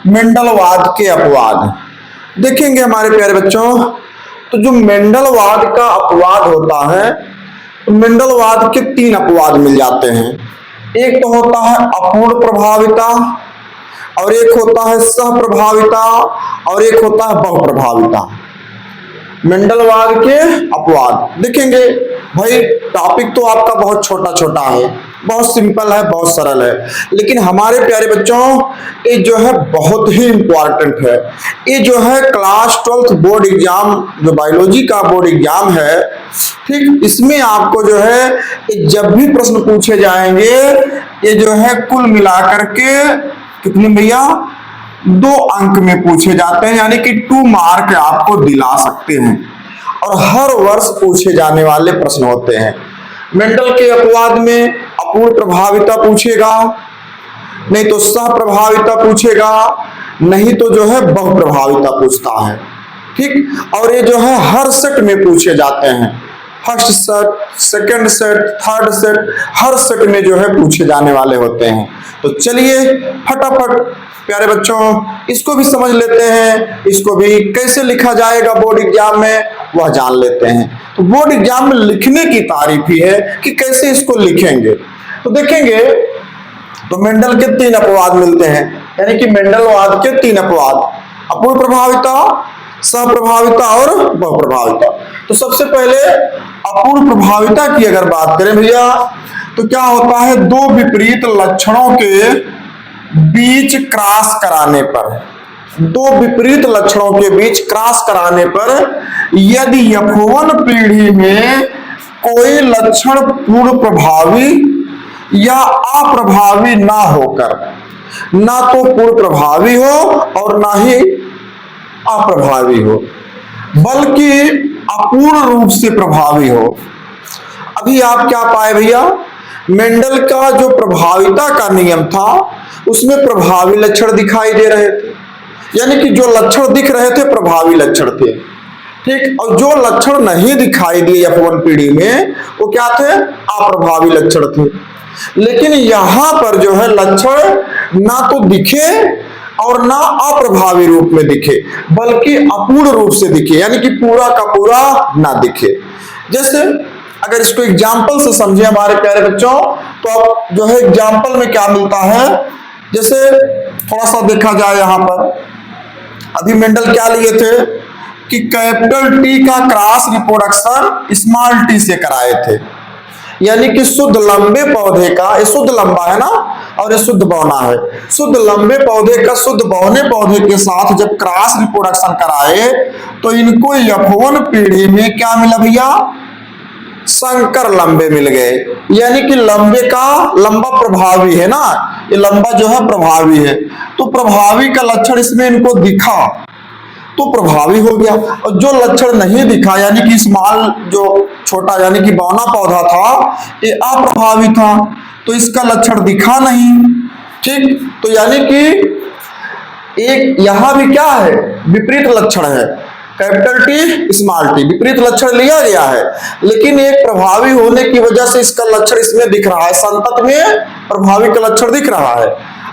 मेंडलवाद के अपवाद देखेंगे हमारे प्यारे बच्चों। तो जो मेंडलवाद का अपवाद होता है, तो मेंडलवाद के 3 अपवाद मिल जाते हैं। एक तो होता है अपूर्ण प्रभाविता, और एक होता है सह प्रभाविता, और एक होता है बहु प्रभाविता। मेंडलवाद के अपवाद देखेंगे भाई। टॉपिक तो आपका बहुत छोटा छोटा है, बहुत सिंपल है, बहुत सरल है, लेकिन हमारे प्यारे बच्चों ये जो है बहुत ही इंपॉर्टेंट है। ये जो है क्लास 12th बोर्ड एग्जाम, जो बायोलॉजी का बोर्ड एग्जाम है, ठीक, इसमें आपको जो है जब भी प्रश्न पूछे जाएंगे, ये जो है कुल मिलाकर के कितने भैया 2 अंक में पूछे जाते हैं, यानी कि 2 मार्क आपको दिला सकते हैं, और हर वर्ष पूछे जाने वाले प्रश्न होते हैं। मेंडल के अपवाद में अपूर्ण प्रभाविता पूछेगा, नहीं तो सह प्रभाविता पूछेगा, नहीं तो जो है बहु प्रभाविता पूछता है, ठीक। और ये जो है हर सेट में पूछे जाते हैं, first set, second set, third set, हर सेट में जो है पूछे जाने वाले होते हैं। तो चलिए फटाफट प्यारे बच्चों इसको भी समझ लेते हैं, इसको भी कैसे लिखा जाएगा बोर्ड एग्जाम में वह जान लेते हैं। तो बोर्ड एग्जाम में लिखने की तारीफ ही है कि कैसे इसको लिखेंगे। तो देखेंगे तो मेंडल के 3 अपवाद मिलते हैं, यानी कि मेंडलवाद के 3 अपवाद, अपूर्ण प्रभाविता, सह प्रभाविता और बहु प्रभाविता। तो सबसे पहले अपूर्ण प्रभाविता की अगर बात करें भैया, तो क्या होता है 2 विपरीत लक्षणों के बीच क्रॉस कराने पर, 2 विपरीत लक्षणों के बीच क्रॉस कराने पर यदि यौवन पीढ़ी में कोई लक्षण पूर्ण प्रभावी या अप्रभावी ना होकर, ना तो पूर्ण प्रभावी हो और ना ही अप्रभावी हो, बल्कि अपूर्ण रूप से प्रभावी हो। अभी आप क्या पाए भैया, मेंडल का जो प्रभाविता का नियम था उसमें प्रभावी लक्षण दिखाई दे रहे थे, यानी कि जो लक्षण दिख रहे थे प्रभावी लक्षण थे, ठीक। और जो लक्षण नहीं दिखाई दिए यौवन पीढ़ी में वो क्या थे, अप्रभावी लक्षण थे। लेकिन यहां पर जो है लक्षण ना तो दिखे और ना अप्रभावी रूप में दिखे, बल्कि अपूर्ण रूप से दिखे, यानी कि पूरा का पूरा ना दिखे। जैसे अगर इसको एग्जाम्पल से समझे हमारे प्यारे बच्चों, तो अब जो है एग्जाम्पल में क्या मिलता है, जैसे थोड़ा सा देखा जाए यहां पर, अभी मेंडल क्या लिए थे कि कैपिटल टी का क्रॉस रिप्रोडक्शन स्मॉल टी से कराए थे, यानी कि शुद्ध लंबे पौधे का, ये शुद्ध लंबा है ना और ये शुद्ध बौना है, शुद्ध लंबे पौधे का शुद्ध बौने पौधे के साथ जब क्रॉस रिप्रोडक्शन कराए तो इनको यौवन पीढ़ी में क्या मिला भैया, संकर लंबे मिल गए, यानी कि लंबे का लंबा प्रभावी है ना, ये लंबा जो है प्रभावी है, तो प्रभावी का लक्षण इसमें इनको दिखा तो प्रभावी हो गया। और जो लक्षण नहीं दिखा, यानी कि स्मॉल जो छोटा यानी कि बौना पौधा था ये अप्रभावी था, तो इसका लक्षण दिखा नहीं, ठीक। तो यानी कि एक यहां भी क्या है, विपरीत लक्षण है, कैपिटल टी स्मॉल टी विपरीत लक्षण लिया गया है, लेकिन एक प्रभावी होने की वजह से इसका लक्षण इसमें दिख रहा है, संतत में प्रभावी का लक्षण दिख रहा है,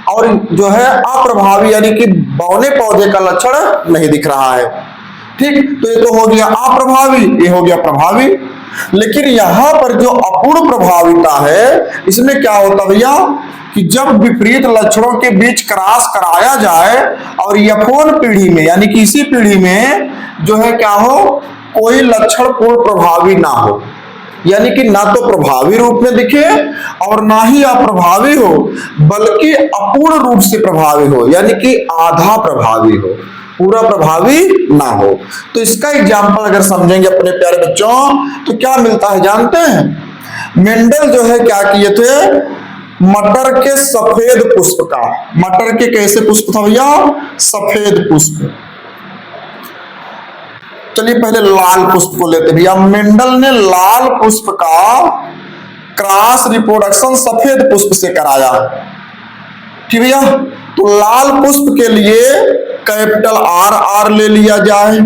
और जो है अप्रभावी यानी कि बौने पौधे का लक्षण नहीं दिख रहा है, ठीक। तो ये तो हो गया अप्रभावी, ये हो गया प्रभावी। लेकिन यहां पर जो अपूर्ण प्रभाविता है इसमें क्या होता भैया कि जब विपरीत लक्षणों के बीच क्रॉस कराया जाए और यौवन पीढ़ी में, यानी कि इसी पीढ़ी में जो है क्या हो, कोई लक्षण पूर्ण प्रभावी ना हो, यानी कि ना तो प्रभावी रूप में दिखे और ना ही अप्रभावी हो, बल्कि अपूर्ण रूप से प्रभावी हो, यानी कि आधा प्रभावी हो, पूरा प्रभावी ना हो। तो इसका एग्जाम्पल अगर समझेंगे अपने प्यारे बच्चों तो क्या मिलता है जानते हैं, मेंडल जो है क्या किए थे, मटर के सफेद पुष्प का, मटर के कैसे पुष्प था भैया, सफेद पुष्प, चलिए पहले लाल पुष्प को लेते भैया। मेंडल ने लाल पुष्प का क्रॉस रिप्रोडक्शन सफेद पुष्प से कराया, ठीक भैया। तो लाल पुष्प के लिए कैपिटल आर आर ले लिया जाए,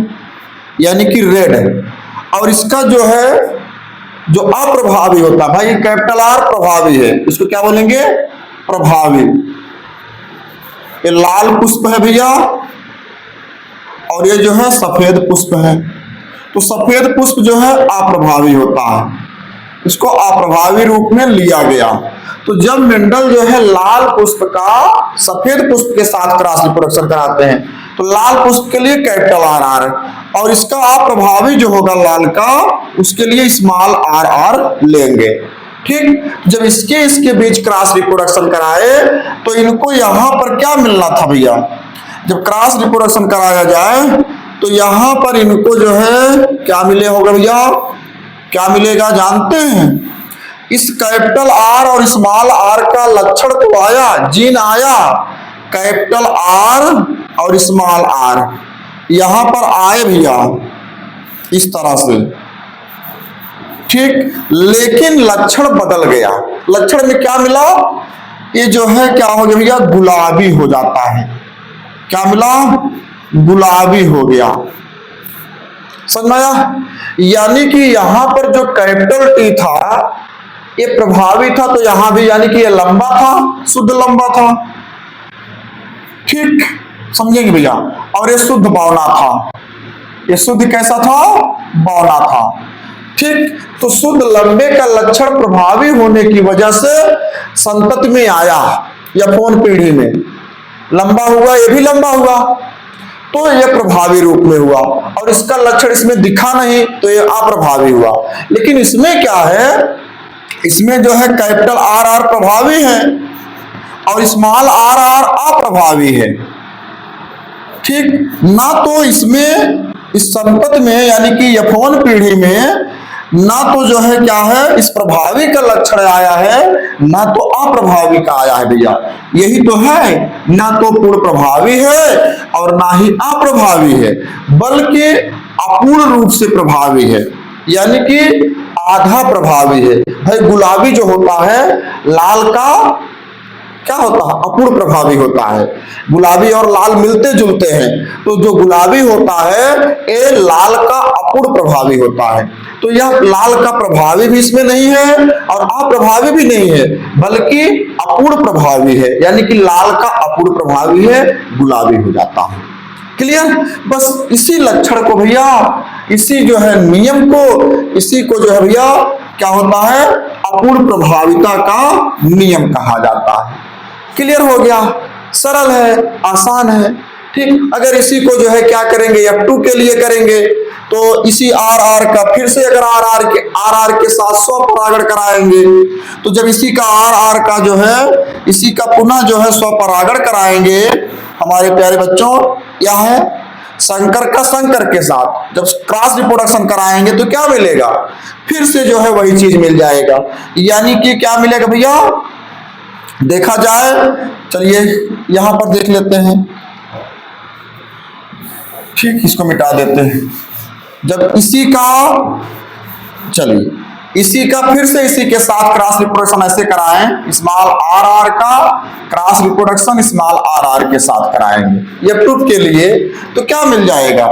यानी कि रेड, और इसका जो है जो अप्रभावी होता है भाई, कैपिटल आर प्रभावी है, इसको क्या बोलेंगे, प्रभावी। ये लाल पुष्प है भैया, और ये जो है सफेद पुष्प है। तो सफेद पुष्प जो है अप्रभावी होता है, इसको अप्रभावी रूप में लिया गया। तो जब मेंडल जो है लाल पुष्प का सफेद पुष्प के साथ क्रॉस रिप्रोडक्शन कराते हैं तो लाल पुष्प के लिए कैपिटल आर आर, और इसका अप्रभावी जो होगा लाल का उसके लिए स्मॉल आर आर लेंगे। ठीक, जब इसके बीच क्रॉस रिप्रोडक्शन कराए तो इनको यहां पर क्या मिलना था भैया, जब क्रॉस रिप्रोडक्शन कराया जाए तो यहां पर इनको जो है क्या मिले होगा भैया, क्या मिलेगा जानते हैं? इस कैपिटल आर और स्मॉल आर का लक्षण तो आया, जीन आया, कैपिटल आर और स्मॉल आर यहां पर आए भैया इस तरह से। ठीक, लेकिन लक्षण बदल गया। लक्षण में क्या मिला, ये जो है क्या हो गया भैया, गुलाबी हो जाता है। क्या मिला, गुलाबी हो गया। समझ आया? यानी कि यहां पर जो कैपिटल टी था ये प्रभावी था, तो यहां भी यानी कि ये लंबा था, शुद्ध लंबा था। ठीक, समझेंगे भैया? और ये शुद्ध बौना था, ये शुद्ध कैसा था, बौना था। ठीक, तो शुद्ध लंबे का लक्षण प्रभावी होने की वजह से संतति में आया, यौन पीढ़ी में लंबा हुआ, ये भी लंबा हुआ, तो यह प्रभावी रूप में हुआ, और इसका लक्षण इसमें दिखा नहीं तो यह अप्रभावी हुआ। लेकिन इसमें क्या है, इसमें जो है कैपिटल आर आर प्रभावी है और स्मॉल आर आर अप्रभावी है। ठीक, ना तो इसमें इस संतति में यानी कि यौन पीढ़ी में ना तो जो है क्या है इस प्रभावी का लक्षण आया है, ना तो अप्रभावी का आया है भैया। यही तो है, ना तो पूर्ण प्रभावी है और ना ही अप्रभावी है, बल्कि अपूर्ण रूप से प्रभावी है, यानी कि आधा प्रभावी है। भाई गुलाबी जो होता है लाल का क्या होता है, अपूर्ण प्रभावी होता है। गुलाबी और लाल मिलते जुलते हैं, तो जो गुलाबी होता है ये लाल का अपूर्ण प्रभावी होता है। तो यह लाल का प्रभावी भी इसमें नहीं है और अप्रभावी भी नहीं है, बल्कि अपूर्ण प्रभावी है, यानी कि लाल का अपूर्ण प्रभावी है, गुलाबी हो जाता है। क्लियर? बस इसी लक्षण को भैया, इसी जो है नियम को, इसी को जो है भैया क्या होता है, अपूर्ण प्रभाविता का नियम कहा जाता है। क्लियर हो गया? सरल है, आसान है। ठीक, अगर इसी को जो है क्या करेंगे, F2 के लिए करेंगे तो इसी आर आर का फिर से अगर आर आर के साथ स्वपरागण कराएंगे, तो जब इसी का आर आर का जो है इसी का पुनः जो है स्वपरागण कराएंगे हमारे प्यारे बच्चों, यह है शंकर का शंकर के साथ जब क्रॉस रिप्रोडक्शन कराएंगे तो क्या मिलेगा, फिर से जो है वही चीज मिल जाएगा। यानी कि क्या मिलेगा भैया, देखा जाए, चलिए यहां पर देख लेते हैं। ठीक, इसको मिटा देते हैं। जब इसी का, चलिए इसी का फिर से इसी के साथ क्रॉस रिप्रोडक्शन ऐसे कराएं, स्मॉल आर आर का cross reproduction small R R के साथ कराएंगे ये प्रूफ के लिए, तो क्या मिल जाएगा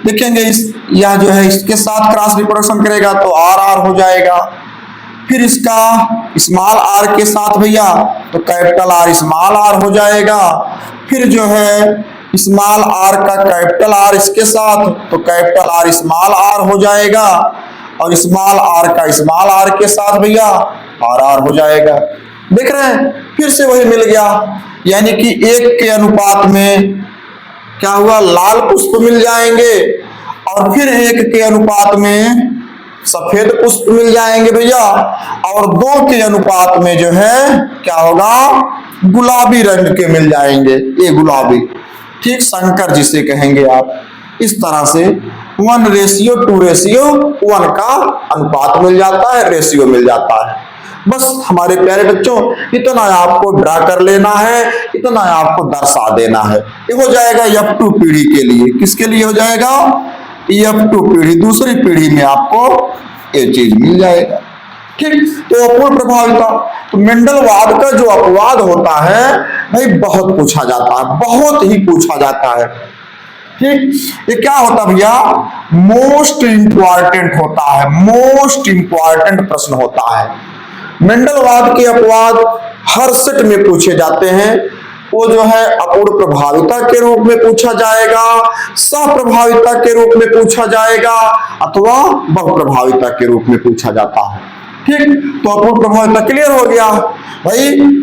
देखेंगे। इस यह जो है इसके साथ क्रॉस रिप्रोडक्शन करेगा तो आर आर हो जाएगा, फिर इसका स्मॉल आर के साथ भैया तो कैपिटल आर स्मॉल आर हो जाएगा, फिर जो है स्मॉल आर का कैपिटल आर इसके साथ तो कैपिटल आर स्मॉल आर हो जाएगा, और स्मॉल आर का स्मॉल आर के साथ भैया आर आर हो जाएगा। देख रहे हैं, फिर से वही मिल गया, यानी कि 1 के अनुपात में क्या हुआ, लाल पुष्प मिल जाएंगे, और फिर 1 के अनुपात में सफेद पुष्प मिल जाएंगे भैया, और 2 के अनुपात में जो है क्या होगा, गुलाबी रंग के मिल जाएंगे, ये गुलाबी। ठीक, शंकर जिसे कहेंगे आप, इस तरह से 1:2:1 का अनुपात मिल जाता है, रेशियो मिल जाता है। बस हमारे प्यारे बच्चों इतना आपको ड्रा कर लेना है, इतना आपको दर्शा देना है, ये हो जाएगा F2 पीढ़ी के लिए। किसके लिए हो जाएगा, F2 पीढ़ी, दूसरी पीढ़ी में आपको ये चीज मिल जाएगा। ठीक, तो अपूर्ण प्रभाविता, तो मेंडलवाद का जो अपवाद होता है भाई बहुत पूछा जाता है, बहुत ही पूछा जाता है। ठीक, ये क्या होता भैया, मोस्ट इंपॉर्टेंट होता है, मोस्ट इंपॉर्टेंट प्रश्न होता है। मेंडलवाद के अपवाद हर सेट में पूछे जाते हैं, वो जो है अपूर्ण प्रभाविता के रूप में पूछा जाएगा, सह-प्रभाविता के रूप में पूछा जाएगा, अथवा बहु-प्रभाविता के रूप में पूछा जाता है। ठीक, तो अपूर्ण प्रभाविता क्लियर हो गया भाई।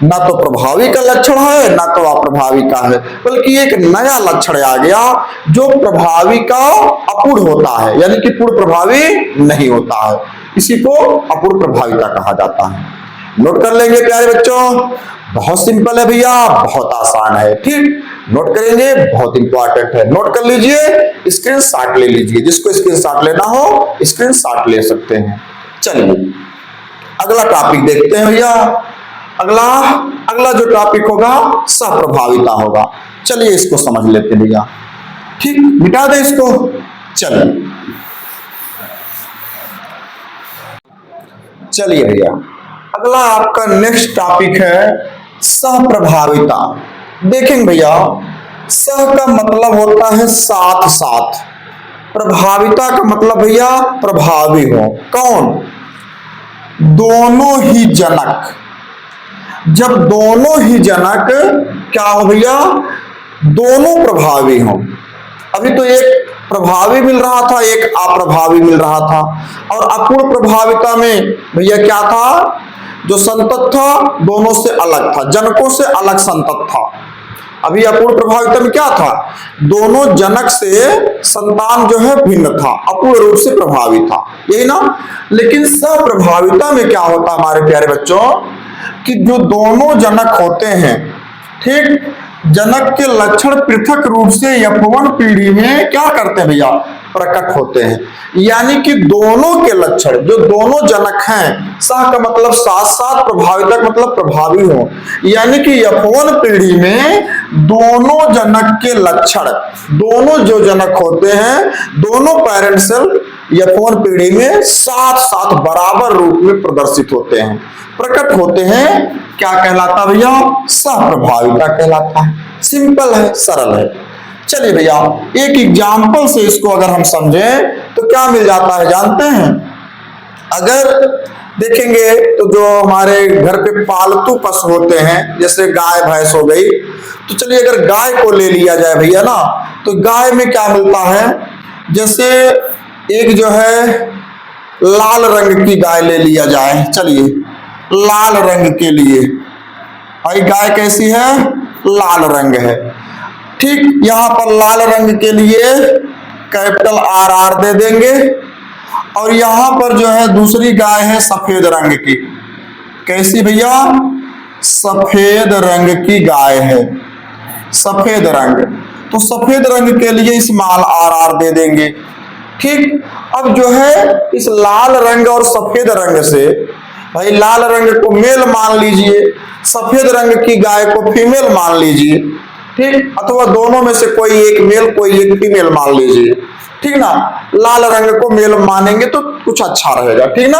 ना तो प्रभावी का लक्षण है ना तो अप्रभावी का है, बल्कि एक नया लक्षण आ गया जो प्रभावी का अपूर्ण होता है, यानी कि पूर्ण प्रभावी नहीं होता है। इसी को अपूर्ण प्रभाविता कहा जाता है। नोट कर लेंगे प्यारे बच्चों, बहुत सिंपल है भैया, बहुत आसान है। ठीक, नोट करेंगे, बहुत इंपॉर्टेंट है। नोट कर लीजिए, स्क्रीनशॉट ले लीजिए, जिसको स्क्रीनशॉट लेना हो स्क्रीनशॉट ले सकते हैं। चलिए अगला टॉपिक देखते हैं भैया। अगला जो टॉपिक होगा सह-प्रभाविता होगा। चलिए इसको समझ लेते हैं भैया। ठीक, मिटा दे इसको। चलिए भैया, अगला आपका नेक्स्ट टॉपिक है सह-प्रभाविता। देखेंगे भैया, सह का मतलब होता है साथ साथ, प्रभाविता का मतलब भैया प्रभावी हो। कौन? दोनों ही जनक। जब दोनों ही जनक क्या हो भैया? दोनों प्रभावी हो। अभी तो एक प्रभावी मिल रहा था, एक अप्रभावी मिल रहा था, और अपूर्ण प्रभाविता में भैया क्या था? जो संतत था दोनों से अलग था, जनकों से अलग संतत था। अभी अपूर्ण प्रभाविता में क्या था? दोनों जनक से संतान जो है भिन्न था, अपूर्ण रूप से प्रभावी था, यही ना। लेकिन सह-प्रभाविता में क्या होता हमारे प्यारे बच्चों कि जो दोनों जनक होते हैं, ठीक, जनक के लक्षण पृथक रूप से यौवन पीढ़ी में क्या करते हैं भैया? प्रकट होते हैं। यानी कि दोनों के लक्षण, जो दोनों जनक हैं, सह का मतलब साथ साथ, प्रभाविता का मतलब प्रभावी हो, यानी कि यौवन पीढ़ी में दोनों जनक के लक्षण, दोनों जो जनक होते हैं, दोनों पेरेंट सेल यौवन पीढ़ी में साथ साथ बराबर रूप में प्रदर्शित होते हैं, प्रकट होते हैं। क्या कहलाता भैया? सह-प्रभाविता कहलाता है। सिंपल है, सरल है। चलिए भैया, एक एग्जाम्पल से इसको अगर हम समझें तो क्या मिल जाता है जानते हैं? अगर देखेंगे तो जो हमारे घर पे पालतू पशु होते हैं, जैसे गाय भैंस हो गई, तो चलिए अगर गाय को ले लिया जाए भैया ना, तो गाय में क्या मिलता है? जैसे एक जो है लाल रंग की गाय ले लिया जाए, चलिए लाल रंग के लिए, भाई गाय कैसी है? लाल रंग है। ठीक, यहां पर लाल रंग के लिए कैपिटल RR दे देंगे, और यहां पर जो है दूसरी गाय है सफेद रंग की। कैसी भैया? सफेद रंग की गाय है, सफेद रंग, तो सफेद रंग के लिए स्मॉल RR दे देंगे। ठीक, अब जो है इस लाल रंग और सफेद रंग से, भाई लाल रंग को मेल मान लीजिए, सफेद रंग की गाय को फीमेल मान लीजिए, ठीक, अथवा दोनों में से कोई एक मेल कोई एक फीमेल मान लीजिए, ठीक ना। लाल रंग को मेल मानेंगे तो कुछ अच्छा रहेगा, ठीक ना।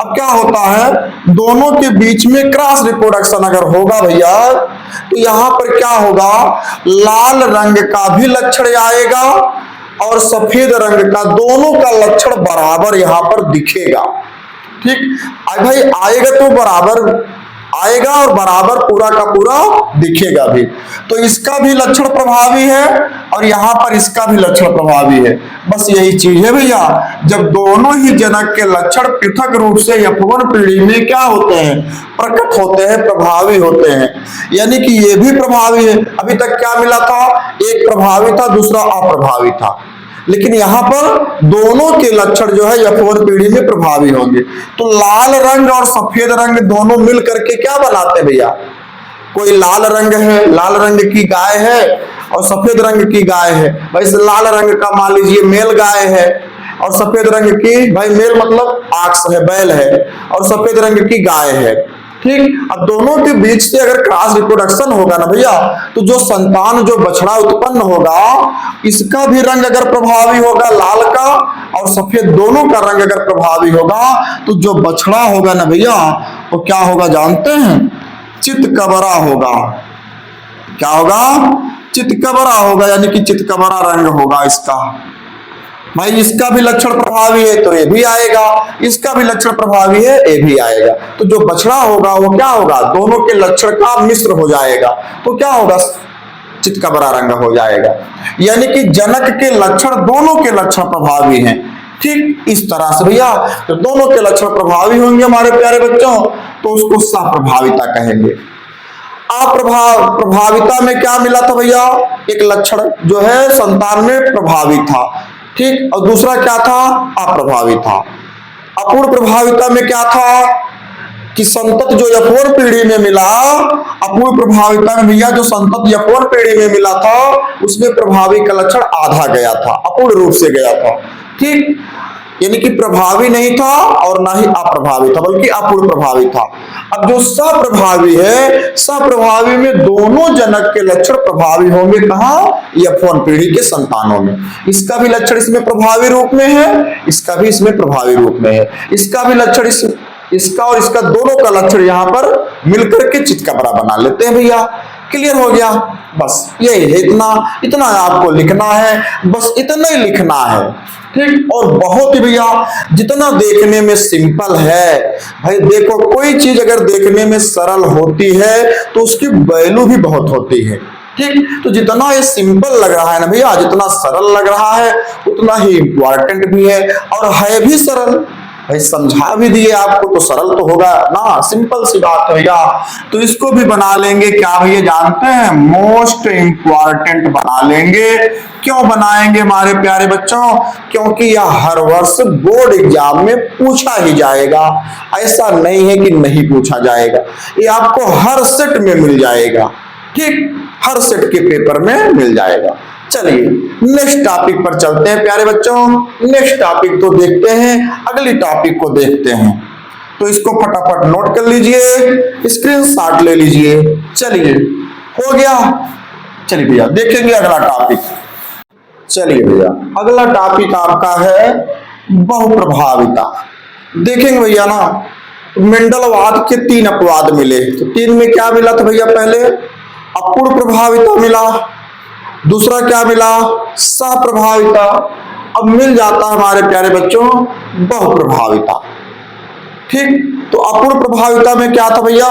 अब क्या होता है, दोनों के बीच में क्रॉस रिप्रोडक्शन अगर होगा भैया, तो यहां पर क्या होगा? लाल रंग का भी लक्षण आएगा और सफेद रंग का, दोनों का लक्षण बराबर यहां पर दिखेगा। ठीक, भाई आएगा तो बराबर आएगा और बराबर पूरा का पूरा दिखेगा भी। तो इसका भी लक्षण प्रभावी है और यहां पर इसका भी लक्षण प्रभावी है। बस यही चीज है भैया, जब दोनों ही जनक के लक्षण पृथक रूप से यौवन पीढ़ी में क्या होते हैं? प्रकट होते हैं, प्रभावी होते हैं। यानी कि ये भी प्रभावी है। अभी तक क्या मिला था? एक प्रभावी था, दूसरा अप्रभावी था, लेकिन यहां पर दोनों के लक्षण जो है यौवन पीढ़ी में प्रभावी होंगे। तो लाल रंग और सफेद रंग दोनों मिल करके क्या बनाते हैं भैया? कोई लाल रंग है, लाल रंग की गाय है और सफेद रंग की गाय है, भाई इस लाल रंग का मान लीजिए मेल गाय है, और सफेद रंग की, भाई मेल मतलब आक्स है, बैल है, और सफेद रंग की गाय है। ठीक, अब दोनों के बीच से अगर क्रॉस रिप्रोडक्शन होगा ना भैया, तो जो संतान, जो बछड़ा उत्पन्न होगा, इसका भी रंग अगर प्रभावी होगा लाल का और सफेद, दोनों का रंग अगर प्रभावी होगा, तो जो बछड़ा होगा ना भैया, वो क्या होगा जानते हैं? चितकबरा होगा। क्या होगा? चितकबरा होगा, यानी कि चितकबरा रंग होगा इसका। भाई इसका भी लक्षण प्रभावी है तो ये भी आएगा, इसका भी लक्षण प्रभावी है ये भी आएगा। तो जो बछड़ा होगा वो क्या होगा, दोनों के लक्षण का मिश्र हो जाएगा, तो क्या होगा, चित्त का बड़ा रंग हो जाएगा। यानी कि जनक के लक्षण, दोनों के लक्षण प्रभावी हैं। ठीक इस तरह से भैया तो दोनों के लक्षण प्रभावी होंगे हमारे प्यारे बच्चों, तो उसको सप्रभाविता कहेंगे। प्रभाविता में क्या मिला था भैया, एक लक्षण जो है संतान में प्रभावी था, ठीक, और दूसरा क्या था, अप्रभावी था। अपूर्ण प्रभाविता में क्या था कि संतत जो यौवन पीढ़ी में मिला, अपूर्ण प्रभाविता में भैया जो संतत यौवन पीढ़ी में मिला था उसमें प्रभावी का लक्षण आधा गया था, अपूर्ण रूप से गया था। ठीक, यानी कि प्रभावी नहीं था और ना ही अप्रभावी था, बल्कि अपूर्ण प्रभावी था। अब जो सप्रभावी है, सप्रभावी में दोनों जनक के लक्षण प्रभावी होंगे, कहां, यौवन पीढ़ी के संतानों में। इसका भी लक्षण इसमें प्रभावी रूप में है, इसका भी इसमें प्रभावी रूप में है, इसका भी लक्षण इसका और इसका दोनों का लक्षण यहां पर मिलकर के चित्त का बड़ा बना लेते हैं भैया। क्लियर हो गया, बस यही है, इतना आपको लिखना है, बस इतना ही लिखना है। ठीक, और बहुत ही भैया जितना देखने में सिंपल है, भाई देखो कोई चीज अगर देखने में सरल होती है तो उसकी वैल्यू भी बहुत होती है। ठीक, तो जितना ये सिंपल लग रहा है ना भैया, जितना सरल लग रहा है उतना ही इंपॉर्टेंट भी है, और है भी सरल। भाई समझा भी दिए आपको तो सरल तो होगा ना, सिंपल सी बात है भैया। तो इसको भी बना लेंगे क्या भैया, जानते हैं, मोस्ट इंपॉर्टेंट बना लेंगे। क्यों बनाएंगे हमारे प्यारे बच्चों, क्योंकि यह हर वर्ष बोर्ड एग्जाम में पूछा ही जाएगा, ऐसा नहीं है कि नहीं पूछा जाएगा, ये आपको हर सेट में मिल जाएगा। ठीक, हर सेट के पेपर में मिल जाएगा। चलिए नेक्स्ट टॉपिक पर चलते हैं प्यारे बच्चों। नेक्स्ट टॉपिक तो देखते हैं, अगली टॉपिक को देखते हैं, तो इसको फटाफट नोट कर लीजिए, स्क्रीनशॉट ले लीजिए। चलिए हो गया, चलिए भैया देखेंगे अगला टॉपिक। चलिए भैया अगला टॉपिक आपका है बहुप्रभाविता। देखेंगे भैया ना, मेंडलवाद के 3 अपवाद मिले, तो 3 में क्या मिला था भैया, पहले अपूर्ण प्रभाविता मिला, दूसरा क्या मिला, सप्रभाविता, अब मिल जाता है हमारे प्यारे बच्चों बहुप्रभाविता। ठीक, तो अपूर्ण प्रभाविता में क्या था भैया,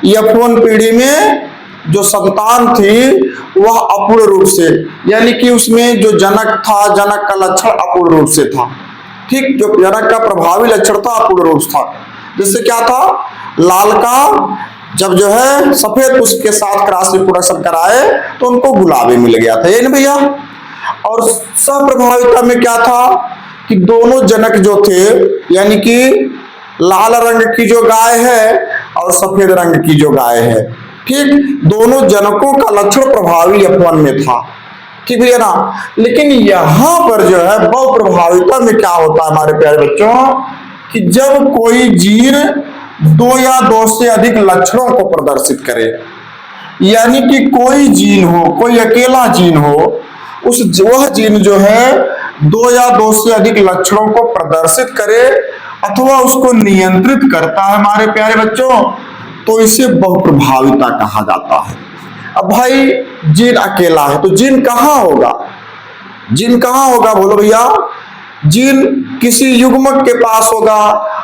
यौवन पीढ़ी में जो संतान थी वह अपूर्ण रूप से, यानी कि उसमें जो जनक था, जनक का लक्षण अपूर्ण रूप से था। ठीक, जो जनक का प्रभावी लक्षण था अपूर्ण रूप था। जिससे क्या था, लाल का जब जो है सफेद उसके साथ क्रॉस रिप्रोडक्शन कराए तो उनको गुलाबी मिल गया था, ये ना भैया। और सप्रभाविता में क्या था कि दोनों जनक जो थे, यानी कि लाल रंग की जो गाय है और सफेद रंग की जो गाय है, ठीक, दोनों जनकों का लक्षण प्रभावी यौवन में था। ठीक भैया ना, लेकिन यहां पर जो है बहुप्रभाविता में क्या होता है हमारे प्यारे बच्चों, कि जब कोई जीन 2 या 2 से अधिक लक्षणों को प्रदर्शित करे, यानी कि कोई जीन हो, कोई अकेला जीन हो, वह जीन जो है 2 या 2 से अधिक लक्षणों को प्रदर्शित करे अथवा उसको नियंत्रित करता है हमारे प्यारे बच्चों, तो इसे बहुप्रभाविता कहा जाता है। अब भाई जीन अकेला है तो जीन कहां होगा, जीन कहां होगा बोलो भैया, जीन किसी युग्मक के पास होगा,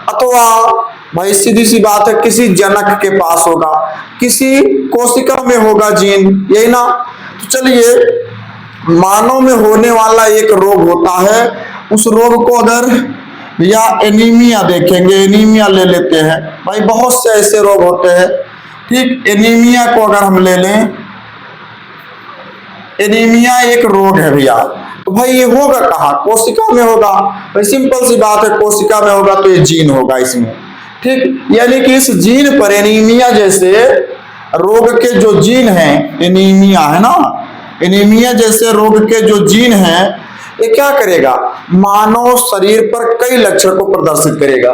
अथवा भाई सीधी सी बात है किसी जनक के पास होगा, किसी कोशिका में होगा जीन, यही ना। तो चलिए मानव में होने वाला एक रोग होता है, उस रोग को अगर या एनीमिया देखेंगे, एनीमिया ले लेते हैं भाई, बहुत से ऐसे रोग होते हैं। ठीक, एनीमिया को अगर हम ले लें, एनीमिया एक रोग है भैया, तो भाई ये होगा कहाँ, कोशिका में होगा। भाई सिंपल सी बात है, कोशिका में होगा तो ये जीन होगा इसमें। ठीक, यानी कि इस जीन पर, एनीमिया जैसे रोग के जो जीन हैं, एनीमिया है ना, एनीमिया जैसे रोग के जो जीन हैं, ये क्या करेगा, मानव शरीर पर कई लक्षण को प्रदर्शित करेगा।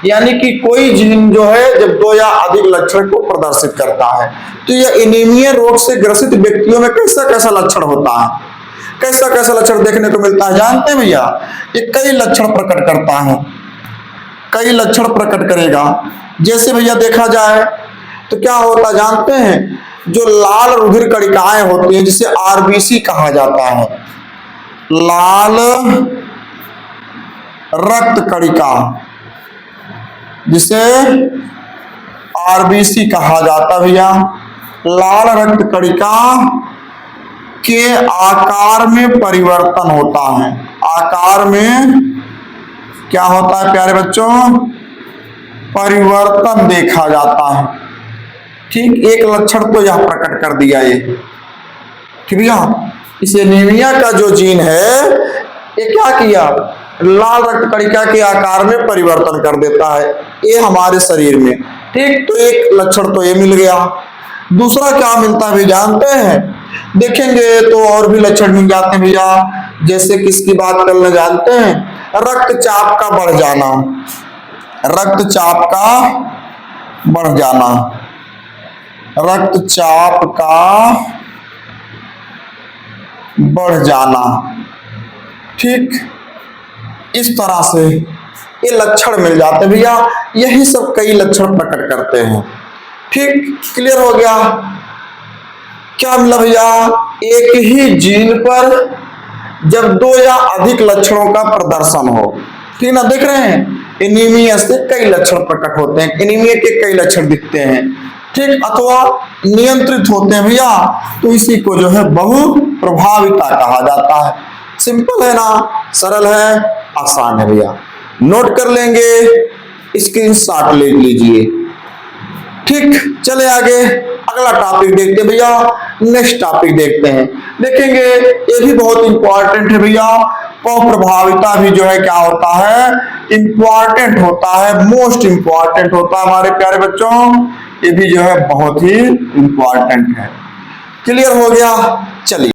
यानी कि कोई जीन जो है जब 2 या अधिक लक्षण को प्रदर्शित करता है, तो यह एनीमिया रोग से ग्रसित व्यक्तियों में कैसा कैसा लक्षण होता है, कैसा कैसा लक्षण देखने को मिलता है, जानते हैं भैया, ये कई लक्षण प्रकट करता है, कई लक्षण प्रकट करेगा। जैसे भैया देखा जाए तो क्या होता जानते हैं, जो लाल रुधिर कणिकाएं होती हैं जिसे आरबीसी कहा जाता है, लाल रक्त कणिका, जिसे आरबीसी कहा जाता है भैया, लाल रक्त कणिका के आकार में परिवर्तन होता है। आकार में क्या होता है प्यारे बच्चों? परिवर्तन देखा जाता है। ठीक, एक लक्षण तो यह प्रकट कर दिया ये। ठीक भैया, इस एनीमिया का जो जीन है ये क्या किया? लाल रक्त कणिका के आकार में परिवर्तन कर देता है ये हमारे शरीर में। ठीक, तो एक लक्षण तो ये मिल गया। दूसरा क्या मिलता है भी जानते हैं? देखेंगे तो और भी लक्षण मिल जाते हैं भैया। जैसे किसकी बात करना जानते हैं? रक्तचाप का बढ़ जाना। रक्तचाप का बढ़ जाना, रक्तचाप का बढ़ जाना। ठीक, इस तरह से ये लक्षण मिल जाते हैं भैया। यही सब कई लक्षण प्रकट करते हैं। ठीक, क्लियर हो गया? क्या मिला भैया? एक ही जीन पर जब दो या अधिक लक्षणों का प्रदर्शन हो। ठीक ना, देख रहे हैं एनीमिया से कई लक्षण प्रकट होते हैं, एनीमिया के कई लक्षण दिखते हैं। ठीक, अथवा नियंत्रित होते हैं भैया, तो इसी को जो है बहु प्रभाविता कहा जाता है। सिंपल है ना, सरल है, आसान है भैया। नोट कर लेंगे, स्क्रीनशॉट ले लीजिए। ठीक, चले आगे अगला टॉपिक देखते हैं भैया। नेक्स्ट टॉपिक देखते हैं, देखेंगे ये भी बहुत इंपॉर्टेंट है भैया। प्रभाविता भी जो है क्या होता है? इंपॉर्टेंट होता है, मोस्ट इंपॉर्टेंट होता है हमारे प्यारे बच्चों। ये भी जो है बहुत ही इंपॉर्टेंट है। क्लियर हो गया? चलिए